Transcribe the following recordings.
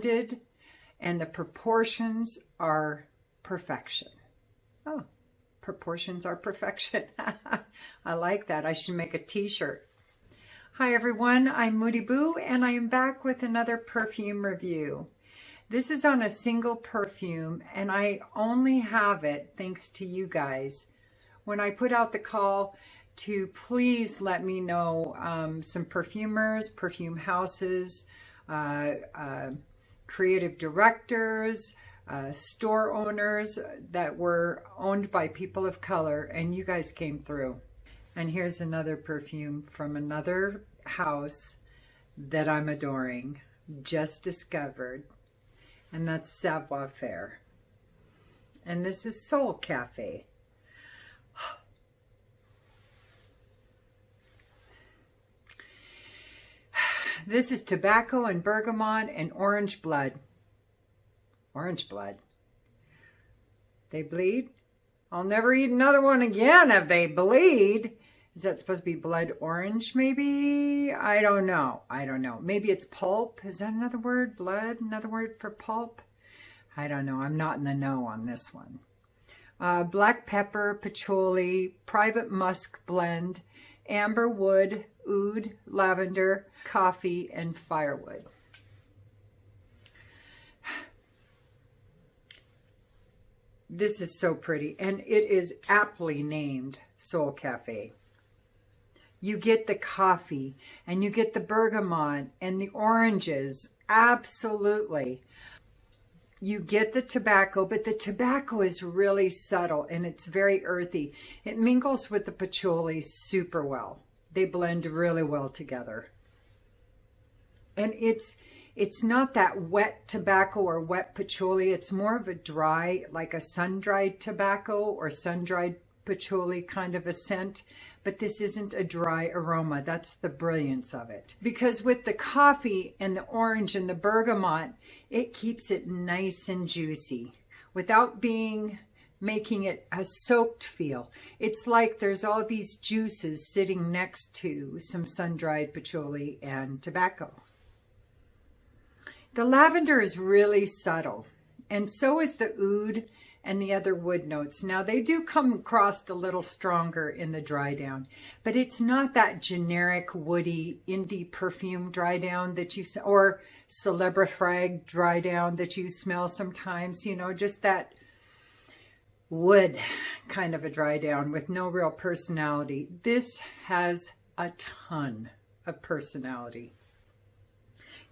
blended, and the proportions are perfection. Oh, proportions are perfection. I like that. I should make a t-shirt. Hi everyone, I'm Moody Boo, and I am back with another perfume review. This is on a single perfume, and I only have it thanks to you guys. When I put out the call to please let me know some perfumers, perfume houses, creative directors, store owners that were owned by people of color, and you guys came through. And here's another perfume from another house that I'm adoring, just discovered, and that's Savoir Faire. And this is Soul Cafe. This is tobacco and bergamot and orange blood. Orange blood. They bleed? I'll never eat another one again if they bleed. Is that supposed to be blood orange maybe? I don't know. Maybe it's pulp. Is that another word? Blood? Another word for pulp? I don't know. I'm not in the know on this one. Black pepper, patchouli, private musk blend, amber wood, oud, lavender, coffee, and firewood. This is so pretty, and it is aptly named Soul Cafe. You get the coffee, and you get the bergamot, and the oranges, absolutely. You get the tobacco, but the tobacco is really subtle, and it's very earthy. It mingles with the patchouli super well. They blend really well together. And it's not that wet tobacco or wet patchouli. It's more of a dry, like a sun-dried tobacco or sun-dried patchouli kind of a scent. But this isn't a dry aroma. That's the brilliance of it. Because with the coffee and the orange and the bergamot, it keeps it nice and juicy without making it a soaked feel. It's like there's all these juices sitting next to some sun-dried patchouli and tobacco. The lavender is really subtle, and so is the oud and the other wood notes. Now they do come across a little stronger in the dry down, but it's not that generic woody indie perfume dry down that you, or Celebrifrag dry down that you smell sometimes, you know, just that wood kind of a dry down with no real personality. This has a ton of personality.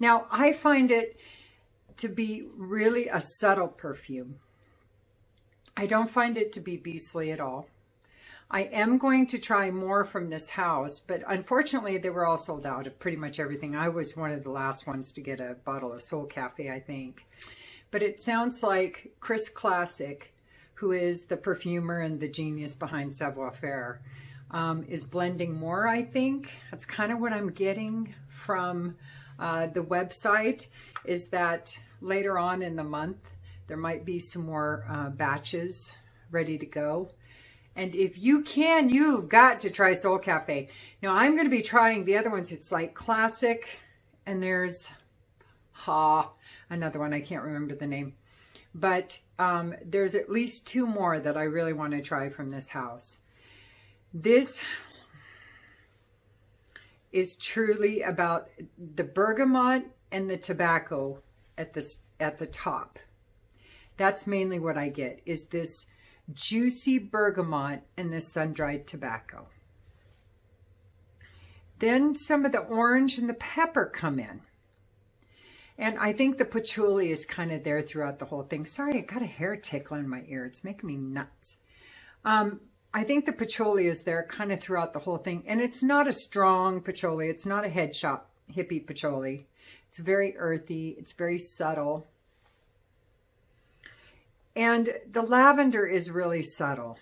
Now I find it to be really a subtle perfume. I don't find it to be beastly at all. I am going to try more from this house, but unfortunately they were all sold out of pretty much everything. I was one of the last ones to get a bottle of Soul Cafe, I think. But it sounds like Chris Classic, who is the perfumer and the genius behind Savoir Faire, is blending more, I think. That's kind of what I'm getting from the website, is that later on in the month, there might be some more batches ready to go. And if you can, you've got to try Soul Cafe. Now, I'm going to be trying the other ones. It's like Classic, and there's another one. I can't remember the name. But there's at least two more that I really want to try from this house. This is truly about the bergamot and the tobacco at the top. That's mainly what I get, is this juicy bergamot and this sun-dried tobacco. Then some of the orange and the pepper come in. And I think the patchouli is kind of there throughout the whole thing. Sorry, I got a hair tickle in my ear. It's making me nuts. I think the patchouli is there kind of throughout the whole thing. And it's not a strong patchouli. It's not a head shop hippie patchouli. It's very earthy. It's very subtle. And the lavender is really subtle.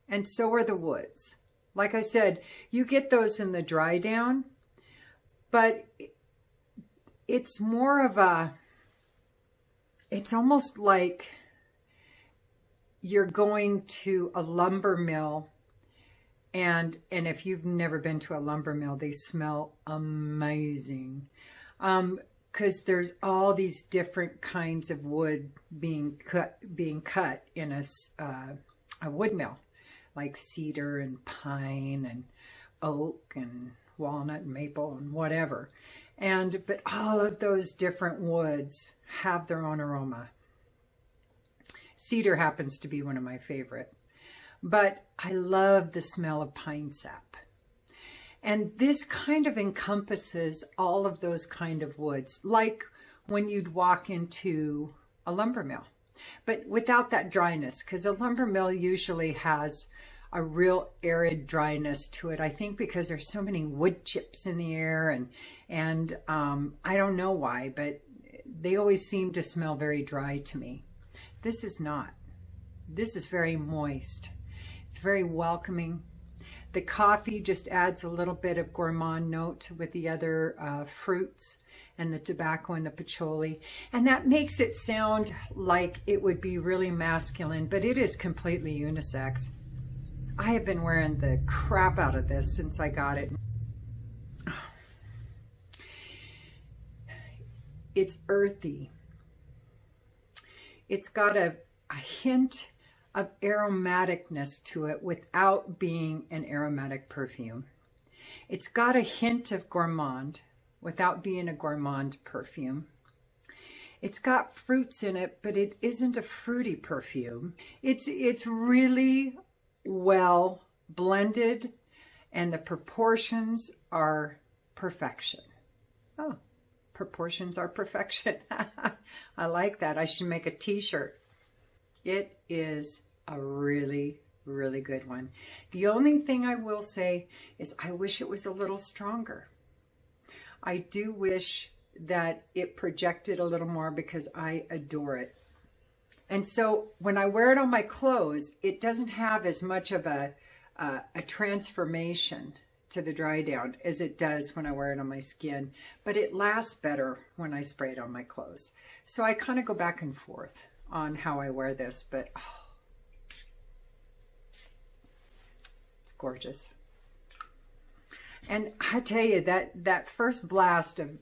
And so are the woods. Like I said, you get those in the dry down. But it's more of a, it's almost like you're going to a lumber mill, and if you've never been to a lumber mill, they smell amazing. because there's all these different kinds of wood being cut in a wood mill, like cedar and pine and oak and walnut and maple and whatever. But all of those different woods have their own aroma. Cedar happens to be one of my favorite, but I love the smell of pine sap. And this kind of encompasses all of those kind of woods, like when you'd walk into a lumber mill, but without that dryness, because a lumber mill usually has a real arid dryness to it. I think because there's so many wood chips in the air, and I don't know why, but they always seem to smell very dry to me. This is not. This is very moist. It's very welcoming. The coffee just adds a little bit of gourmand note with the other fruits and the tobacco and the patchouli. And that makes it sound like it would be really masculine, but it is completely unisex. I have been wearing the crap out of this since I got it. It's earthy. It's got a hint of aromaticness to it without being an aromatic perfume. It's got a hint of gourmand without being a gourmand perfume. It's got fruits in it, but it isn't a fruity perfume. It's really well blended, and the proportions are perfection. Oh, proportions are perfection. I like that. I should make a t-shirt. It is a really, really good one. The only thing I will say is I wish it was a little stronger. I do wish that it projected a little more because I adore it. And so when I wear it on my clothes, it doesn't have as much of a transformation to the dry down as it does when I wear it on my skin, but it lasts better when I spray it on my clothes. So I kind of go back and forth on how I wear this, but oh, it's gorgeous. And I tell you, that first blast of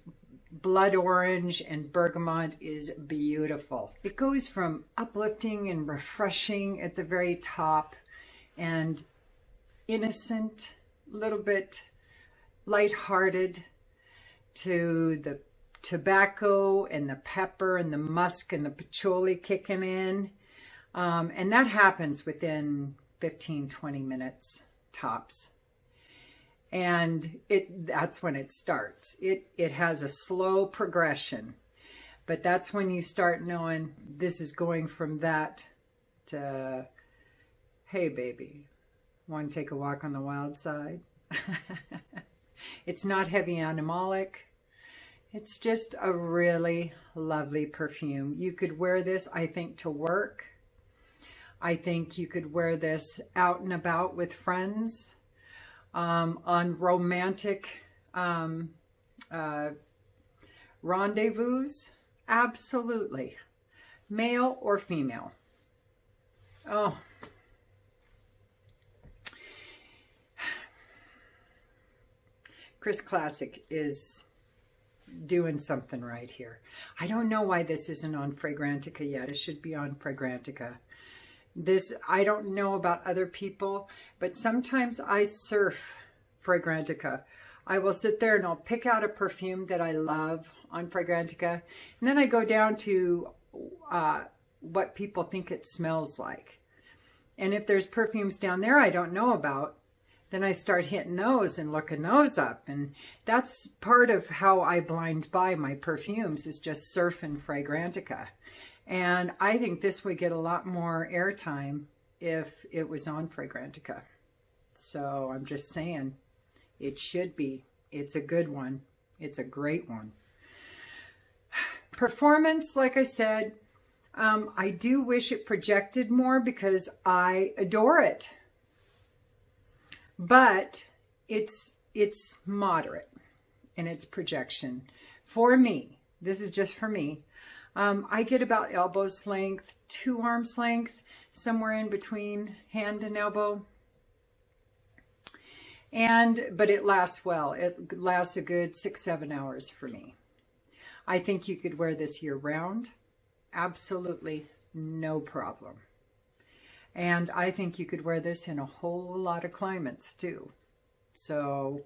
blood orange and bergamot is beautiful. It goes from uplifting and refreshing at the very top and innocent, a little bit lighthearted, to the tobacco and the pepper and the musk and the patchouli kicking in. And that happens within 15-20 minutes tops. And that's when it starts. It has a slow progression, but that's when you start knowing this is going from that to, hey baby, want to take a walk on the wild side? It's not heavy animalic. It's just a really lovely perfume. You could wear this, I think, to work. I think you could wear this out and about with friends. On romantic rendezvous, absolutely. Male or female. Oh. Chris Classic is doing something right here. I don't know why this isn't on Fragrantica yet. It should be on Fragrantica. This, I don't know about other people, but sometimes I surf Fragrantica. I will sit there and I'll pick out a perfume that I love on Fragrantica, and then I go down to what people think it smells like. And if there's perfumes down there I don't know about, then I start hitting those and looking those up. And that's part of how I blind buy my perfumes, is just surfing Fragrantica. And I think this would get a lot more airtime if it was on Fragrantica. So I'm just saying, it should be. It's a good one. It's a great one. Performance, like I said, I do wish it projected more because I adore it. But it's moderate in its projection. For me, this is just for me. I get about elbow's length, 2 arms length, somewhere in between hand and elbow. But it lasts well. It lasts a good 6-7 hours for me. I think you could wear this year round. Absolutely no problem. And I think you could wear this in a whole lot of climates too. So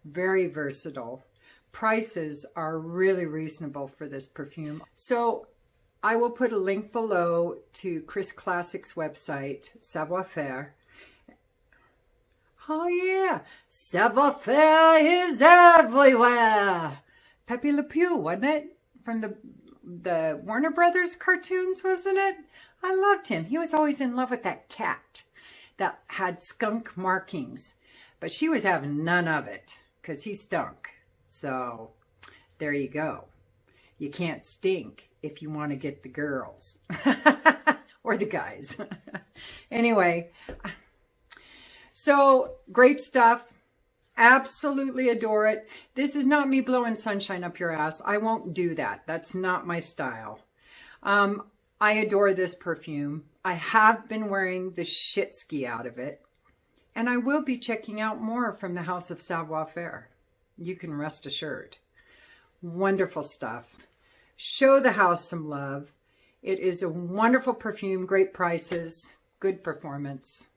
very versatile. Prices are really reasonable for this perfume. So I will put a link below to Chris Classic's website, Savoir Faire. Oh yeah, Savoir Faire is everywhere. Pepe Le Pew, wasn't it? From the Warner Brothers cartoons, wasn't it? I loved him. He was always in love with that cat that had skunk markings. But she was having none of it because he stunk. So there you go. You can't stink if you want to get the girls or the guys. Anyway, so great stuff. Absolutely adore it. This is not me blowing sunshine up your ass. I won't do that. That's not my style. I adore this perfume. I have been wearing the shit-ski out of it. And I will be checking out more from the House of Savoir Faire. You can rest assured. Wonderful stuff. Show the house some love. It is a wonderful perfume, great prices, good performance.